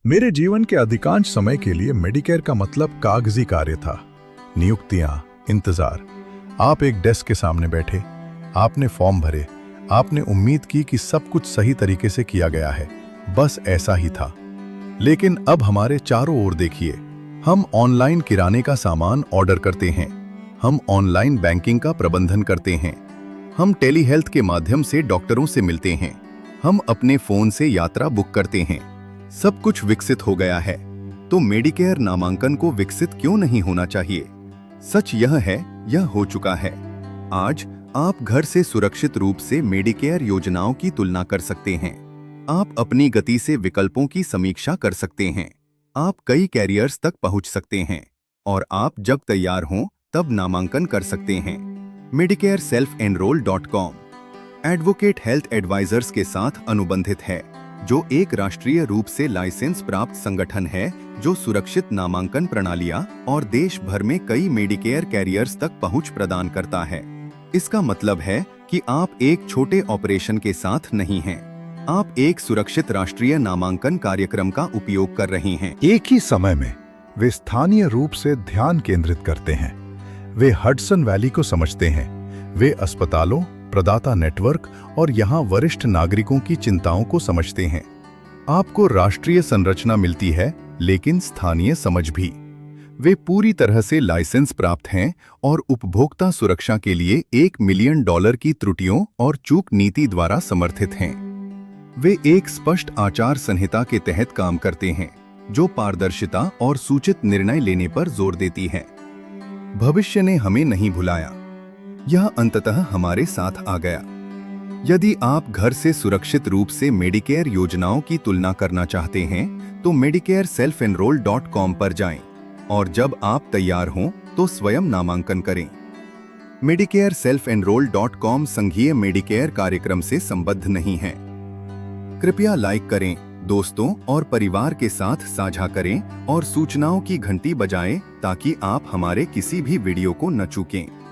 मेरे जीवन के अधिकांश समय के लिए मेडिकेयर का मतलब कागजी कार्य था। नियुक्तियां, इंतजार। आप एक डेस्क के सामने बैठे, आपने फॉर्म भरे, आपने उम्मीद की कि सब कुछ सही तरीके से किया गया है। बस ऐसा ही था। लेकिन अब हमारे चारों ओर देखिए, हम ऑनलाइन किराने का सामान ऑर्डर करते हैं, हम ऑनलाइन बैंकिंग का प्रबंधन करते हैं, हम टेली हेल्थ के माध्यम से डॉक्टरों से मिलते हैं, हम अपने फोन से यात्रा बुक करते हैं। सब कुछ विकसित हो गया है, तो मेडिकेयर नामांकन को विकसित क्यों नहीं होना चाहिए? सच यह है, यह हो चुका है। आज आप घर से सुरक्षित रूप से मेडिकेयर योजनाओं की तुलना कर सकते हैं। आप अपनी गति से विकल्पों की समीक्षा कर सकते हैं। आप कई कैरियर्स तक पहुंच सकते हैं और आप जब तैयार हों तब नामांकन कर सकते हैं। medicareselfenroll.com एडवोकेट हेल्थ एडवाइजर्स के साथ अनुबंधित है, जो एक राष्ट्रीय रूप से लाइसेंस प्राप्त संगठन है जो सुरक्षित नामांकन प्रणालियां और देश भर में कई मेडिकेयर कैरियर्स तक पहुंच प्रदान करता है। इसका मतलब है कि आप एक छोटे ऑपरेशन के साथ नहीं हैं, आप एक सुरक्षित राष्ट्रीय नामांकन कार्यक्रम का उपयोग कर रहे हैं। एक ही समय में वे स्थानीय रूप से ध्यान केंद्रित करते हैं। वे हडसन वैली को समझते हैं। वे अस्पतालों, प्रदाता नेटवर्क और यहाँ वरिष्ठ नागरिकों की चिंताओं को समझते हैं। आपको राष्ट्रीय संरचना मिलती है, लेकिन स्थानीय समझ भी। वे पूरी तरह से लाइसेंस प्राप्त हैं और उपभोक्ता सुरक्षा के लिए $1 मिलियन की त्रुटियों और चूक नीति द्वारा समर्थित हैं। वे एक स्पष्ट आचार संहिता के तहत काम करते हैं, जो पारदर्शिता और सूचित निर्णय लेने पर जोर देती है। भविष्य ने हमें नहीं भुलाया, यह अंततः हमारे साथ आ गया। यदि आप घर से सुरक्षित रूप से मेडिकेयर योजनाओं की तुलना करना चाहते हैं, तो medicareselfenroll.com पर जाएं और जब आप तैयार हों तो स्वयं नामांकन करें। medicareselfenroll.com संघीय मेडिकेयर कार्यक्रम से संबद्ध नहीं है। कृपया लाइक करें, दोस्तों और परिवार के साथ साझा करें और सूचनाओं की घंटी बजाएं ताकि आप हमारे किसी भी वीडियो को न चूकें।